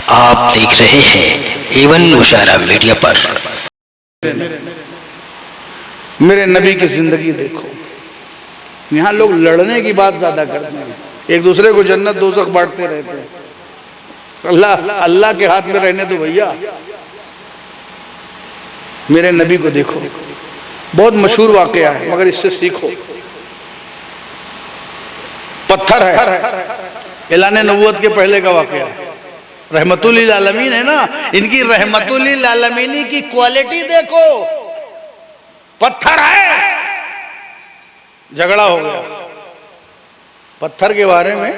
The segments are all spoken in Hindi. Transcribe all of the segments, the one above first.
आप देख रहे हैं एवन मुशारा मीडिया पर। मेरे नबी की जिंदगी देखो। यहाँ लोग लड़ने की बात ज्यादा करते हैं, एक दूसरे को जन्नत दोज़ख बांटते रहते हैं। अल्लाह अल्लाह के हाथ में रहने दो भैया। मेरे नबी को देखो, बहुत मशहूर वाकया है मगर इससे सीखो। पत्थर है, ऐलान नबूवत के पहले का वाकया है। रहमतुल लिल आलमीन है ना, इनकी रहमतुल लिल आलमीनी की क्वालिटी देखो। पत्थर है, झगड़ा हो गया, पत्थर के बारे में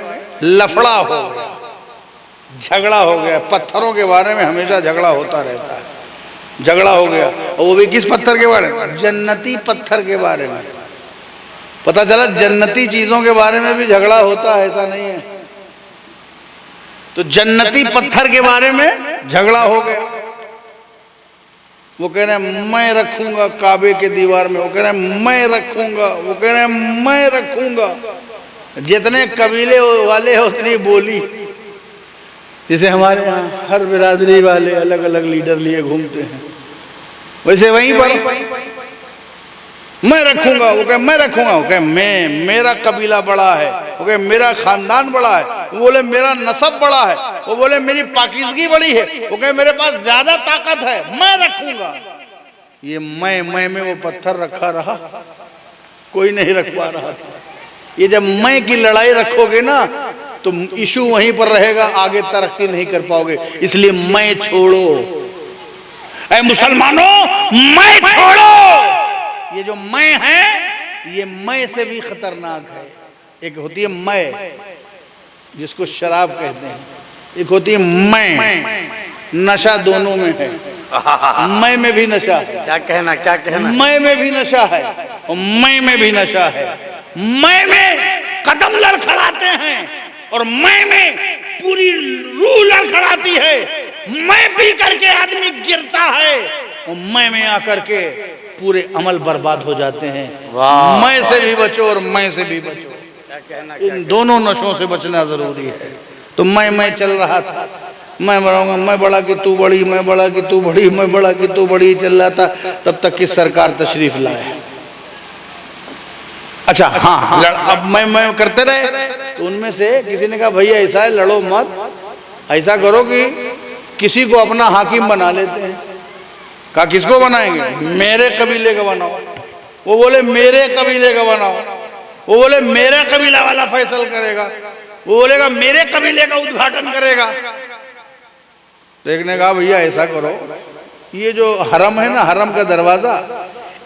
लफड़ा हो गया, झगड़ा हो गया। पत्थरों के बारे में हमेशा झगड़ा होता रहता है। झगड़ा हो गया, और वो भी किस पत्थर के बारे में? जन्नती पत्थर के बारे में। पता चला जन्नती चीजों के बारे में भी झगड़ा होता है, ऐसा नहीं है। तो जन्नती पत्थर के बारे में झगड़ा हो गया। वो कह रहे हैं मैं रखूंगा काबे के दीवार में, वो कह रहे हैं मैं रखूंगा, वो कह रहे हैं मैं रखूंगा। जितने कबीले वाले हैं उतनी बोली। जैसे हमारे यहाँ हर बिरादरी वाले अलग अलग लीडर लिए घूमते हैं, वैसे वहीं पर मैं रखूंगा, वो कहे मैं रखूंगा, वो कहे मैं, मेरा कबीला बड़ा है, वो कहे मेरा खानदान बड़ा है, वो बोले मेरा नस्ब बड़ा है, वो बोले मेरी पाकिज़गी बड़ी है, वो कहे मेरे पास ज्यादा ताकत है, मैं रखूंगा। ये मैं में वो पत्थर रखा रहा, कोई नहीं रख पा रहा था। ये जब मैं की लड़ाई रखोगे ना तो इशू वहीं पर रहेगा, आगे तरक्की नहीं कर पाओगे। इसलिए मैं छोड़ो, ऐ मुसलमानों मैं छोड़ो। ये जो मैं है, ये मैं से भी खतरनाक है। एक होती है मैं जिसको शराब कहते हैं, एक होती है मैं। नशा दोनों में है। मैं में भी नशा है। क्या कहना मैं में भी नशा है और मैं में भी नशा है। मैं में कदम लड़खड़ाते हैं और मैं में पूरी रूह लड़खड़ाती है। मैं पी करके आदमी गिरता है और मैं में आकर के पूरे अमल बर्बाद हो जाते हैं। मैं से भी बचो और मैं से भी बचो। इन दोनों नशों से बचना जरूरी है। तो मैं चल रहा था, मैं बढ़ाऊंगा, मैं बड़ा कि तू बड़ी, मैं बड़ा कि तू बड़ी, मैं बड़ा कि तू बड़ी चल रहा था। तब तक कि सरकार तशरीफ लाए। अच्छा हाँ, अब मैं करते रहे तो उनमें से किसी ने कहा भैया ऐसा है, लड़ो मत, ऐसा करो कि किसी को अपना हाकिम बना लेते हैं। कहा किसको बनाएंगे? मेरे कबीले का बनाओ। वो बोले मेरे कबीले का बनाओ। वो बोले मेरा कबीला वाला फैसल करेगा, वो बोलेगा मेरे कबीले का उद्घाटन करेगा। तो एक ने कहा भैया ऐसा करो, ये जो हरम है ना, हरम का दरवाजा,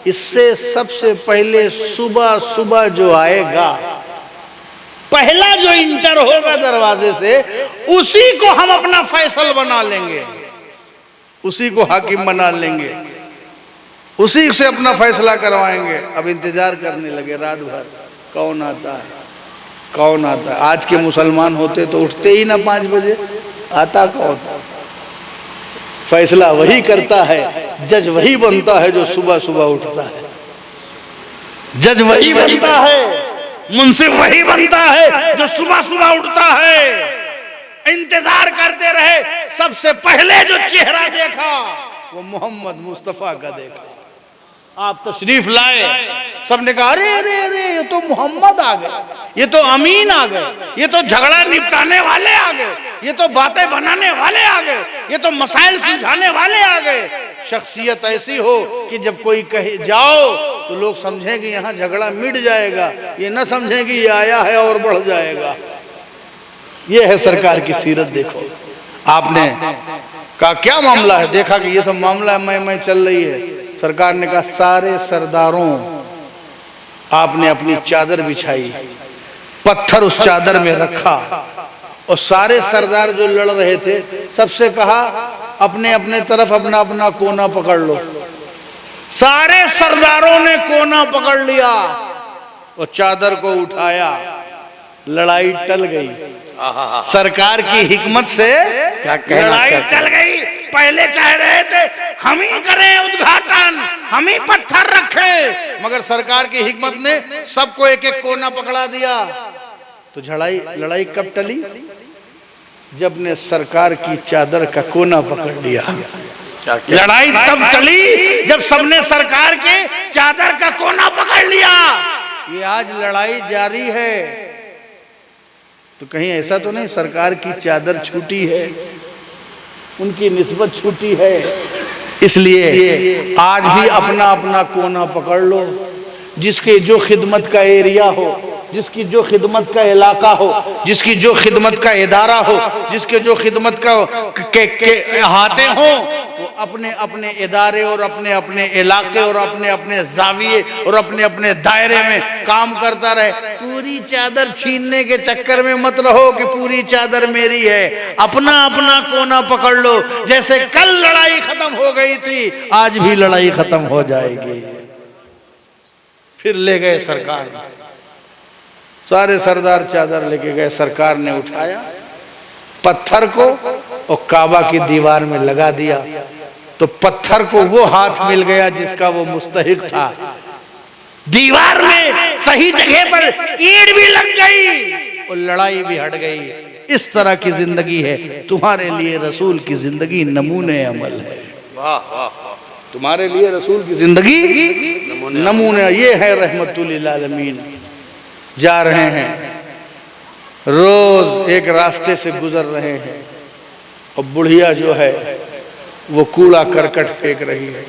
इससे सबसे पहले सुबह सुबह जो आएगा, पहला जो इंटर होगा दरवाजे से, उसी को हम अपना फैसल बना लेंगे, उसी को हाकिम बना लेंगे, उसी से अपना फैसला करवाएंगे। अब इंतजार करने लगे रात भर, कौन आता है, कौन आता है। आज के मुसलमान होते तो उठते ही ना 5 बजे। आता कौन? फैसला वही करता है, जज वही बनता है जो सुबह सुबह उठता है। जज वही बनता है, मुंसिफ वही बनता है जो सुबह सुबह उठता है। इंतजार करते रहे, सबसे पहले जो चेहरा देखा वो मोहम्मद मुस्तफा का देखा। आप तशरीफ लाए, सबने कहा अरे अरे अरे ये तो मोहम्मद आ गए, ये तो अमीन आ गए, ये तो झगड़ा निपटाने वाले आ गए, ये तो बातें बनाने वाले आ गए, ये तो मसाइल सुलझाने वाले आ गए। शख्सियत ऐसी हो कि जब कोई कहे जाओ तो लोग समझें कि यहाँ झगड़ा मिट जाएगा, ये न समझें कि ये आया है और बढ़ जाएगा। ये है सरकार की सीरत। देखो आपने कहा क्या मामला है, देखा कि ये सब मामला है, मैं चल रही है। सरकार ने कहा सारे सरदारों, आपने अपनी चादर बिछाई, पत्थर उस चादर में रखा और सारे सरदार जो लड़ रहे थे सबसे कहा अपने अपने तरफ अपना अपना कोना पकड़ लो। सारे सरदारों ने कोना पकड़ लिया और चादर को उठाया। लड़ाई टल गई। सरकार की हिकमत से लड़ाई टल गई। पहले चाह रहे थे हम ही करें उद्घाटन, हम ही पत्थर रखें, मगर सरकार की हिकमत ने सबको एक एक कोना पकड़ा दिया। तो लड़ाई कब टली? जब ने सरकार की चादर का कोना पकड़ लिया। लड़ाई तब चली जब सबने सरकार के चादर का कोना पकड़ लिया। ये आज लड़ाई जारी है, तो कहीं ऐसा तो नहीं सरकार की चादर छूटी है, उनकी निस्बत छूटी है। इसलिए आज भी अपना अपना कोना पकड़ लो। जिसके जो खिदमत का एरिया हो, जिसकी जो खिदमत का इलाका हो, जिसकी जो खिदमत का इदारा हो, जिसके जो खिदमत का के अहाते हो, वो अपने अपने इदारे और अपने अपने इलाके और अपने अपने जाविये और अपने अपने दायरे में काम करता रहे। पूरी चादर छीनने के चक्कर में मत रहो कि पूरी चादर मेरी है। अपना अपना कोना पकड़ लो। जैसे कल लड़ाई खत्म हो गई थी, आज भी लड़ाई खत्म हो जाएगी। फिर ले गए सरकार, सारे सरदार चादर लेके गए। सरकार ने उठाया पत्थर को और काबा की दीवार में लगा दिया, तो पत्थर को वो हाथ मिल गया जिसका वो मुस्तहिक था। दीवार में सही जगह पर ईंट भी लग गई और लड़ाई भी हट गई। इस तरह की जिंदगी है। तुम्हारे लिए रसूल की जिंदगी नमूने अमल है। वाह वाह, तुम्हारे लिए रसूल की जिंदगी नमूने। ये है रहमतुल लिल आलमीन। जा रहे हैं, रोज एक रास्ते से गुजर रहे हैं और बुढ़िया जो है वो कूड़ा करकट फेंक रही है।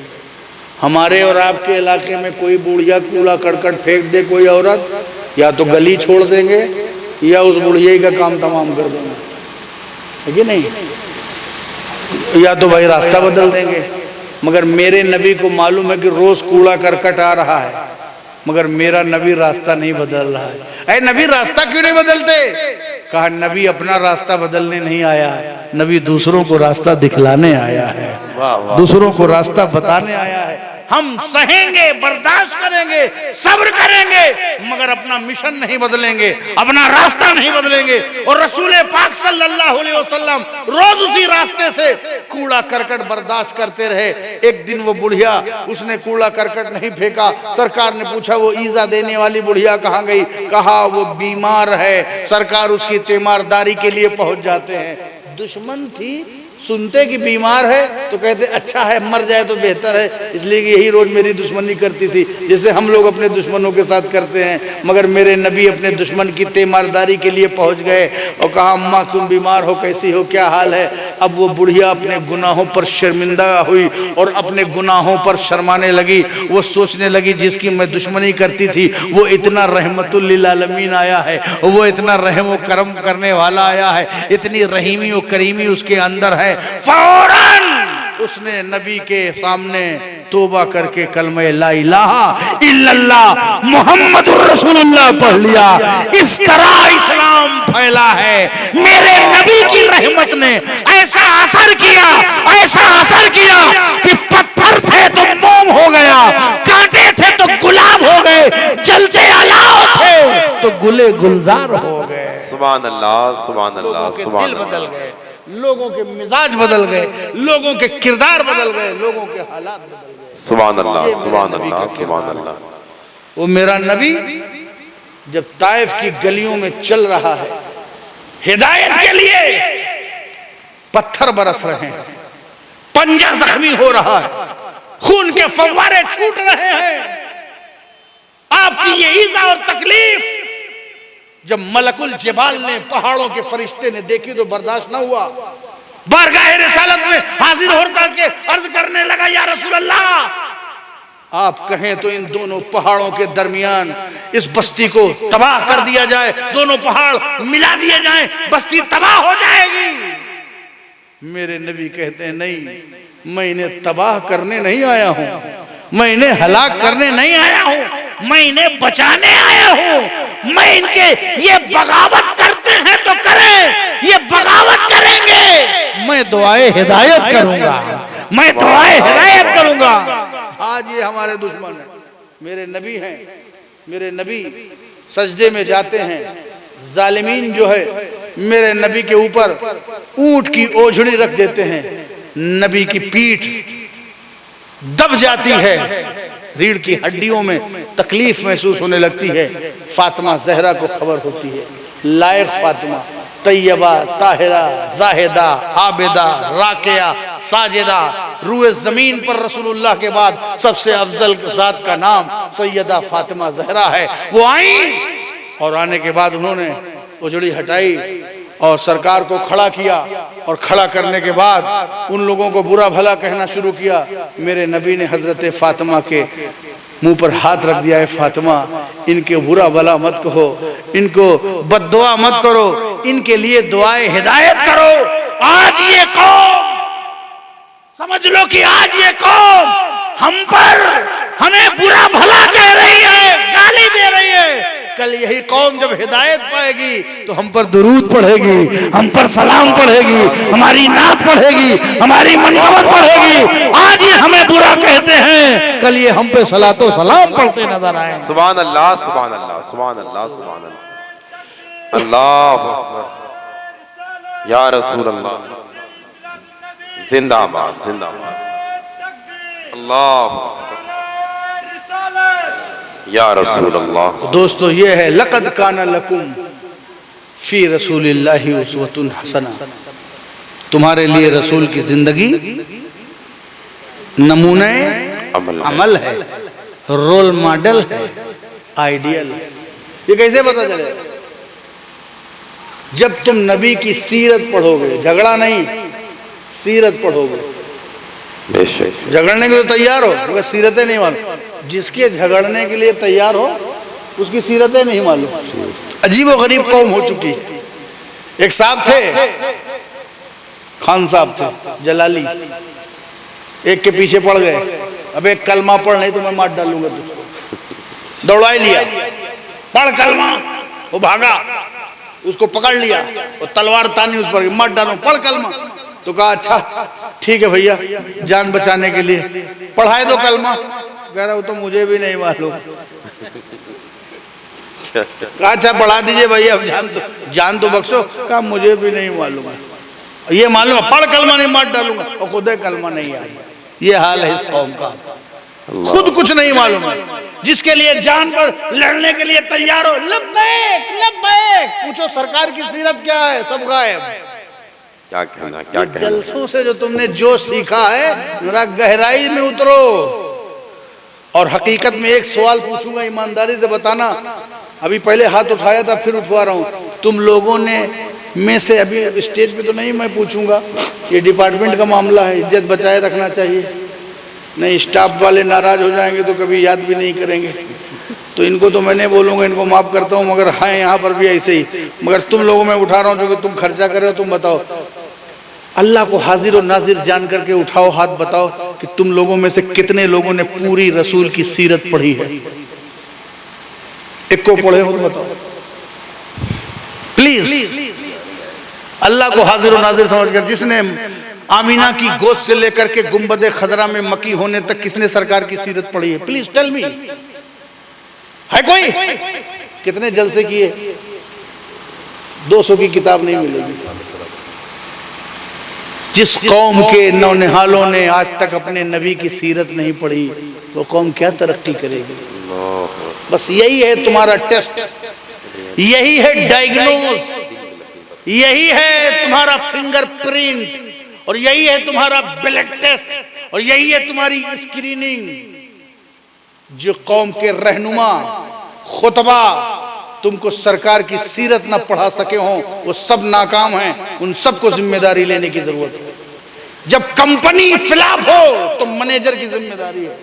हमारे और आपके इलाके में कोई बुढ़िया कूड़ा करकट फेंक दे कोई औरत, या तो गली छोड़ देंगे या उस बुढ़िया का काम तमाम कर देंगे, है कि नहीं? या तो भाई रास्ता बदल देंगे। मगर मेरे नबी को मालूम है कि रोज कूड़ा करकट आ रहा है, मगर मेरा नबी रास्ता नहीं बदल रहा है। अरे नबी रास्ता क्यों नहीं बदलते? कहा नबी अपना रास्ता बदलने नहीं आया है, नबी दूसरों को रास्ता दिखलाने आया है। दूसरों को रास्ता बताने आया है। हम सहेंगे, बर्दाश्त करेंगे, सब्र करेंगे, मगर अपना मिशन नहीं बदलेंगे, अपना रास्ता नहीं बदलेंगे। और रसूल पाक सल्लल्लाहु अलैहि वसल्लम रोज उसी रास्ते से कूड़ा करकट बर्दाश्त करते रहे। एक दिन वो बुढ़िया, उसने कूड़ा करकट नहीं फेंका। सरकार ने पूछा वो ईजा देने वाली बुढ़िया कहाँ गई? कहा वो बीमार है। सरकार उसकी तीमारदारी के लिए पहुंच जाते हैं। दुश्मन थी, सुनते कि बीमार है तो कहते अच्छा है, मर जाए तो बेहतर है, इसलिए कि यही रोज मेरी दुश्मनी करती थी, जैसे हम लोग अपने दुश्मनों के साथ करते हैं। मगर मेरे नबी अपने दुश्मन की तीमारदारी के लिए पहुंच गए और कहा अम्मा तुम बीमार हो, कैसी हो, क्या हाल है? अब वो बुढ़िया अपने गुनाहों पर शर्मिंदा हुई और अपने गुनाहों पर शर्माने लगी। वो सोचने लगी जिसकी मैं दुश्मनी करती थी वो इतना रहमतुल लिल आलमीन आया है, वो इतना रहम व करम करने वाला आया है, इतनी रहीमी और करीमी उसके अंदर है। फौरन उसने नबी के सामने तौबा करके कलमे ला इलाहा इल्लल्लाह मुहम्मदुर रसूलुल्लाह पढ़ लिया। इस तरह इस्लाम फैला है। मेरे नबी की रहमत ने ऐसा असर किया, ऐसा असर किया कि पत्थर थे तो मोम हो गया, कांटे थे तो गुलाब हो गए, जलते अलाव थे तो गुले गुलजार हो गए। सुभान अल्लाह, सुभान अल्लाह, सुभान दिल बदल गए, लोगों के मिजाज बदल गए, लोगों के किरदार बदल गए, लोगों के हालात बदल गए। सुभान अल्लाह, सुभान अल्लाह, सुभान अल्लाह। वो मेरा नबी जब ताइफ की गलियों में चल रहा है, हिदायत के लिए पत्थर बरस रहे हैं, पंजा जख्मी हो रहा है, खून के फव्वारे छूट रहे हैं। आपकी ये ईज़ा और तकलीफ जब मलकुल जिबाल ने, पहाड़ों के फरिश्ते ने देखी तो बर्दाश्त न हुआ। बारगाह रिसालत में हाजिर होकर के अर्ज करने लगा या रसूल अल्लाह आप कहें तो इन दोनों पहाड़ों के दरमियान इस बस्ती को तबाह कर दिया जाए, दोनों पहाड़ मिला दिए जाएं, बस्ती तबाह हो जाएगी। मेरे नबी कहते हैं नहीं, मैं इन्हें तबाह करने नहीं आया हूं, मैं इन्हें हलाक करने नहीं आया हूं, मैं इन्हें बचाने आया हूं। मैं इनके ये बगावत करते हैं तो करें, ये बगावत करेंगे, मैं दुआए हिदायत करूंगा, मैं दुआए हिदायत करूंगा। आज ये हमारे दुश्मन हैं, मेरे नबी हैं। मेरे नबी सजदे में जाते हैं, जालिमीन जो है मेरे नबी के ऊपर ऊंट की ओझड़ी रख देते हैं, नबी की पीठ दब जाती है, रीढ़ की हड्डियों में तकलीफ महसूस होने लगती है। फातिमा जहरा को खबर होती है, लायक फातिमा तैयबा, ताहिरा, जाहिदा, आबिदा, राकिया, साजिदा। रूए जमीन पर रसूलुल्लाह के बाद सबसे अफजल जात का नाम सैयदा फातिमा जहरा है। वो आई और आने के बाद उन्होंने उजड़ी हटाई और सरकार को खड़ा किया, और खड़ा करने के बाद उन लोगों को बुरा भला कहना शुरू किया। मेरे नबी ने हजरत फातिमा के मुंह पर हाथ रख दिया है, फातिमा इनके बुरा भला मत कहो, इनको बद्दुआ मत करो, इनके लिए दुआए हिदायत करो। आज ये कौम, समझ लो कि आज ये कौम हम पर हमें बुरा भला कह रही है, गाली दे रही है। कल यही कौम जब हिदायत पाएगी तो हम पर दुरूद पढ़ेगी, हम पर सलाम पढ़ेगी, हमारी नात पढ़ेगी, हमारी मनकबत पढ़ेगी। आज ये हमें बुरा कहते हैं, कल ये हम पे सलातो सलाम पढ़ते नजर आए। सुभान अल्लाह, सुभान अल्लाह, सुभान अल्लाह, सुभान अल्लाह, अल्लाहु अकबर, या रसूल अल्लाह, जिंदाबाद जिंदाबाद, अल्लाह या रसूल अल्लाह। दोस्तों, ये है लक़द काना लकुम फी रसूलिल्लाहि उस्वतुन हसना। तुम्हारे लिए रसूल की जिंदगी नमूने अमल है, रोल मॉडल है, आइडियल है। ये कैसे पता चले? जब तुम नबी की सीरत पढ़ोगे, झगड़ा नहीं, सीरत पढ़ोगे। झगड़ने के लिए तो तैयार हो, मगर सीरतें नहीं मालूम। जिसके झगड़ने के लिए तैयार हो उसकी सीरतें नहीं मालूम। अजीब और गरीब कौम हो चुकी। एक साहब थे, खान साहब थे जलाली, एक के पीछे पड़ गए। अब एक कलमा पढ़ नहीं तो मैं मार डालूंगा तुझको। दौड़ा लिया, पढ़ कलमा। वो भागा, उसको पकड़ लिया और तलवार तानी उस पर, मार डालूं, पढ़ कलमा। तो कहा अच्छा ठीक है भैया, जान बचाने के लिए पढ़ाए दो कलमा। कह रहा वो तो मुझे भी नहीं मालूम। कहा अच्छा पढ़ा दीजिए भैया, अब जान तो बख्शो। कहा मुझे भी नहीं मालूम है, ये मालूम है पढ़ कलमा नहीं मार डालूंगा, और खुद कलमा नहीं आया। ये हाल है इस कौम का, खुद कुछ नहीं मालूम है। जिसके लिए जान पर लड़ने के लिए तैयार हो, लब्बैक लब्बैक। पूछो सरकार की सीरत क्या है, सब गायब। क्या कहना, क्या कहना। जलसों से जो तुमने जो सीखा है, जरा गहराई में उतरो। और हकीकत में एक सवाल पूछूंगा, ईमानदारी से बताना। अभी पहले हाथ उठाया था, फिर उठवा रहा हूँ। तुम लोगों ने में से, अभी स्टेज पे तो नहीं मैं पूछूंगा, ये डिपार्टमेंट का मामला है, इज्जत बचाए रखना चाहिए। नहीं स्टाफ वाले नाराज हो जाएंगे तो कभी याद भी नहीं करेंगे। तो इनको तो मैं नहीं बोलूँगा, इनको माफ़ करता हूँ, मगर हाँ यहाँ पर भी ऐसे ही। मगर तुम लोगों में उठा रहा हूँ जो कि तुम खर्चा कर रहे हो। तुम बताओ, अल्लाह को हाजिर और नाजिर जान करके उठाओ हाथ, बताओ कि तुम लोगों में से कितने लोगों ने पूरी रसूल की सीरत पढ़ी है? एक को पढ़े हो तो बताओ प्लीज। अल्लाह को हाजिर और नाजिर समझकर, जिसने आमीना की गोद से लेकर के गुंबद खजरा में मकी होने तक किसने सरकार की सीरत पढ़ी है? प्लीज टेल मी, है कोई? कितने जलसे किए? 200 की किताब नहीं मिलेगी। जिस कौम के नौनिहालों ने आज तक अपने नबी की सीरत नहीं पढ़ी, वो कौम क्या तरक्की करेगी? बस यही है तुम्हारा टेस्ट, यही है डायग्नोज, यही है तुम्हारा फिंगरप्रिंट, और यही है तुम्हारा ब्लड टेस्ट, और यही है तुम्हारी स्क्रीनिंग। जो कौम के रहनुमा खुतबा तुमको सरकार की सीरत न पढ़ा सके हों, वो सब नाकाम हैं। उन सबको जिम्मेदारी लेने की जरूरत है। जब कंपनी फ्लॉप हो तो मैनेजर की जिम्मेदारी है,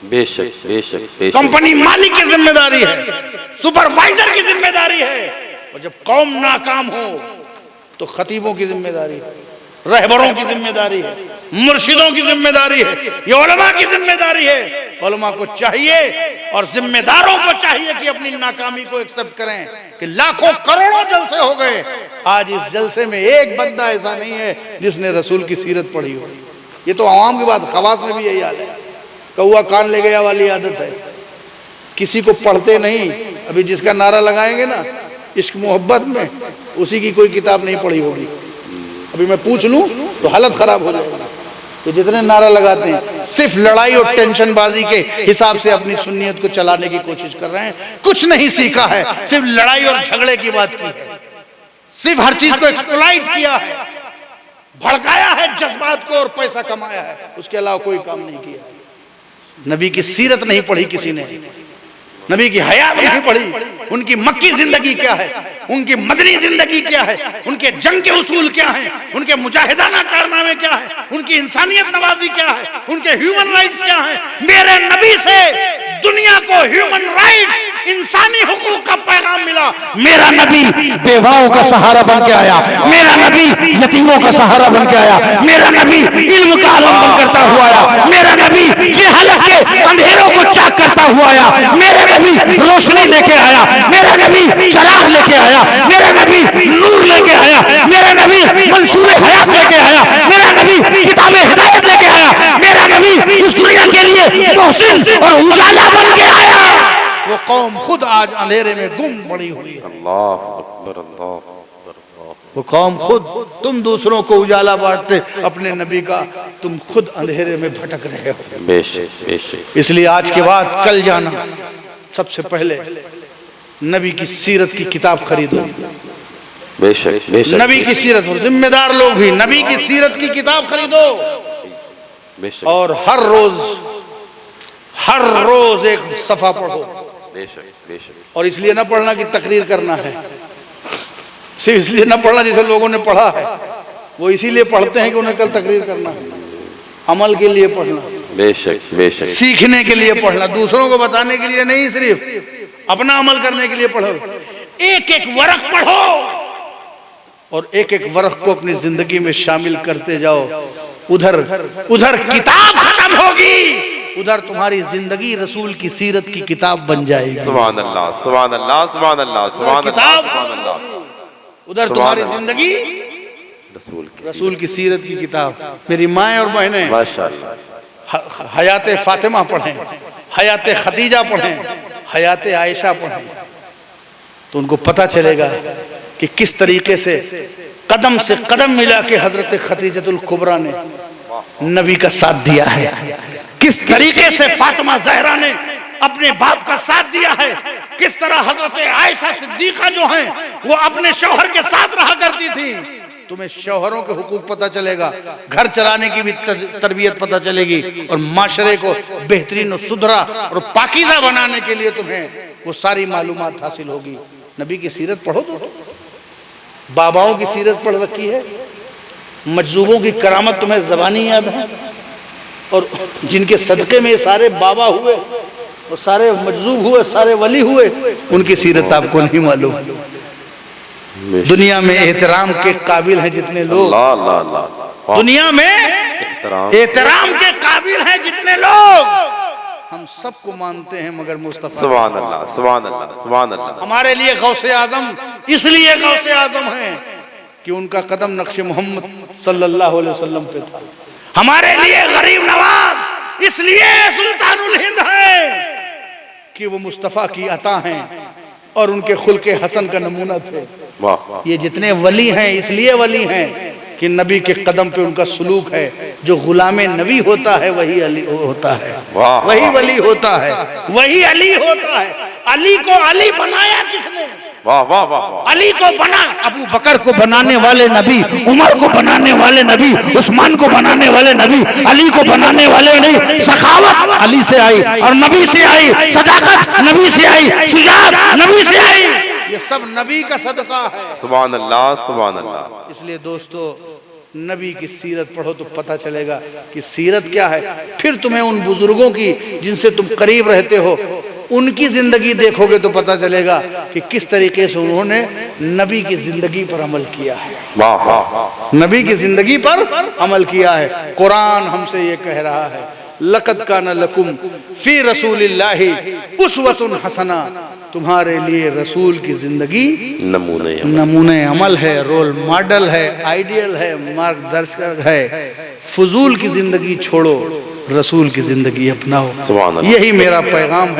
बेशक बेशक बेशक। कंपनी मालिक की जिम्मेदारी है, सुपरवाइजर की जिम्मेदारी है। और जब कौम नाकाम हो तो खतीबों की जिम्मेदारी है, रहबरों की जिम्मेदारी है, मुर्शिदों की जिम्मेदारी है, ये उलमा की जिम्मेदारी है। उलमा को चाहिए और जिम्मेदारों को चाहिए कि अपनी नाकामी को एक्सेप्ट करें कि लाखों करोड़ों जलसे हो गए, आज इस जलसे में एक बंदा ऐसा नहीं है जिसने रसूल की सीरत पढ़ी हो। ये तो आवाम की बात, खवास में भी यही हाल है। कौआ कान ले गया वाली आदत है, किसी को पढ़ते नहीं। अभी जिसका नारा लगाएंगे ना इश्क मोहब्बत में, उसी की कोई किताब नहीं पढ़ी होगी। अभी मैं पूछ लूं तो हालत खराब हो जाएगी। तो जितने नारा लगाते हैं सिर्फ लड़ाई और टेंशनबाजी के हिसाब से अपनी सुन्नियत को चलाने की कोशिश कर रहे हैं। कुछ नहीं सीखा है, सिर्फ लड़ाई और झगड़े की बात की है। सिर्फ हर चीज को एक्सप्लॉइट किया है, भड़काया है जज्बात को और पैसा कमाया है, उसके अलावा कोई काम नहीं किया। नबी की सीरत नहीं पढ़ी किसी ने, नबी की हयात नहीं पढ़ी, उनकी मक्की जिंदगी क्या है, उनकी मदनी जिंदगी क्या है, उनके जंग के उसूल क्या हैं, उनके मुजाहिदाना कारनामे क्या है, उनकी इंसानियत नवाजी क्या है, उनके ह्यूमन राइट्स क्या हैं। मेरे नबी से दुनिया को ह्यूमन राइट, इंसानी हुकूक का पैगाम मिला। मेरा नबी बेवाओं का सहारा बन के आया, मेरा नबी यतीमों का सहारा बन के आया, मेरा नबी इल्म का आलम बन करता हुआ आया, मेरा नबी जहालत के अंधेरों को चाक करता हुआ आया, मेरा नबी रोशनी लेके आया, मेरा नबी चराग लेके आया, मेरा नबी नूर लेके आया, मेरा नबी मंसूर हयात लेके आया, मेरा नबी किताब हिदायत लेके आया, मेरा नबी इस दुनिया के लिए मोहसिन और उजाला बन के आया। वो कौम खुद आज अंधेरे में गुम पड़ी हुई है। अल्लाह अकबर, अल्लाह अकबर, अल्लाह। वो कौम खुद, तुम दूसरों को उजाला बांटते, अपने नबी का तुम खुद अंधेरे में भटक रहे हो। बेशक बेशक। इसलिए आज के बाद कल जाना, सबसे पहले नबी की सीरत की किताब खरीदो। बेशक बेशक। नबी की सीरत, जिम्मेदार लोग भी नबी की सीरत की किताब खरीदो बेशक और हर रोज एक सफा पढ़ो। बेशक बेशक। और इसलिए ना पढ़ना कि तकरीर करना है, सिर्फ इसलिए ना पढ़ना जैसे लोगों ने पढ़ा है, वो इसीलिए पढ़ते हैं कि उन्हें कल तकरीर करना है। अमल के लिए पढ़ना, बेशक बेशक। सीखने के लिए पढ़ना, दूसरों को बताने के लिए नहीं, सिर्फ अपना अमल करने के लिए पढ़ो। एक एक वर्क पढ़ो और एक एक वर्क को अपनी जिंदगी में शामिल करते जाओ। उधर किताब खत्म होगी, उधर तुम्हारी जिंदगी रसूल की सीरत की किताब बन जाएगी। सुभान अल्लाह, सुभान अल्लाह, सुभान अल्लाह, सुभान अल्लाह, सुभान अल्लाह। उधर तुम्हारी जिंदगी रसूल की सीरत की किताब। मेरी माएँ और बहनें माशाअल्लाह हयात फातिमा पढ़ें, हयात खदीजा पढ़ें, हयात आयशा पढ़ें, तो उनको पता चलेगा कि किस तरीके से कदम मिला के हजरत खदीजतुल कुबरा ने नबी का साथ दिया है, किस तरीके से फातिमा ज़हरा ने अपने बाप का साथ दिया है, किस तरह हजरत आयशा सिद्दीका जो हैं वो अपने शौहर के साथ रहा करती थी। तुम्हें शौहरों के हुकूक पता चलेगा, घर चलाने की भी तरबियत पता चलेगी, और माशरे को बेहतरीन और सुधरा और पाकीज़ा बनाने के लिए तुम्हें वो सारी मालूमात हासिल होगी। नबी की सीरत पढ़ो तो, बाबाओं की सीरत पढ़ रखी है, मजजूबों की करामत तुम्हें ज़बानी याद है, और जिनके सदक़े में सारे बाबा हुए और सारे मजजूब हुए, सारे वली हुए, उनकी सीरत आपको नहीं मालूम। दुनिया में एहतराम के काबिल हैं जितने लोग, दुनिया में एहतराम के काबिल हैं जितने लोग, हम सबको मानते हैं, मगर मुस्तफा सुभान अल्लाह, सुभान अल्लाह, सुभान अल्लाह। हमारे लिए गौसे आजम इसलिए गौसे आजम हैं कि उनका कदम नक्शे मोहम्मद सल्लल्लाहु अलैहि वसल्लम पे था। हमारे लिए गरीब नवाज इसलिए सुल्तानुल हिंद है कि वो मुस्तफा की अता हैं और उनके खुल्के हसन का नमूना थे। ये जितने वली हैं इसलिए वली हैं कि नबी के कदम पे उनका सुलूक है। जो गुलाम नबी होता है वही अली होता है, वही वली होता है, वही अली होता है। अली को अली बनाया किसने? वाह वाह वाह। अली को बना, अबू बकर को बनाने वाले नबी, उमर को बनाने वाले नबी, उस्मान को बनाने वाले नबी, अली को बनाने वाले नहीं। सखावत अली से आई और नबी से आई, सदाकत नबी से आई, शुजाअत नबी से आई। ये सब नबी का सदका है। सुभान अल्लाह, सुभान अल्लाह। इसलिए दोस्तों, नबी की सीरत पढ़ो तो पता चलेगा कि सीरत क्या है। फिर तुम्हें उन बुजुर्गों की जिनसे तुम करीब रहते हो, उनकी जिंदगी देखोगे तो पता चलेगा कि किस तरीके से उन्होंने नबी की जिंदगी पर अमल किया है। वाह वाह। नबी की जिंदगी पर अमल किया है। कुरान हमसे ये कह रहा है, लक़द काना लकुम फी रसूलिल्लाहि उस्वतुन हसना। तुम्हारे लिए रसूल की जिंदगी नमूने अमल है, रोल मॉडल है, आइडियल है, मार्गदर्शक है। फजूल की जिंदगी छोड़ो, रसूल की जिंदगी अपनाओ। यही मेरा पैगाम है।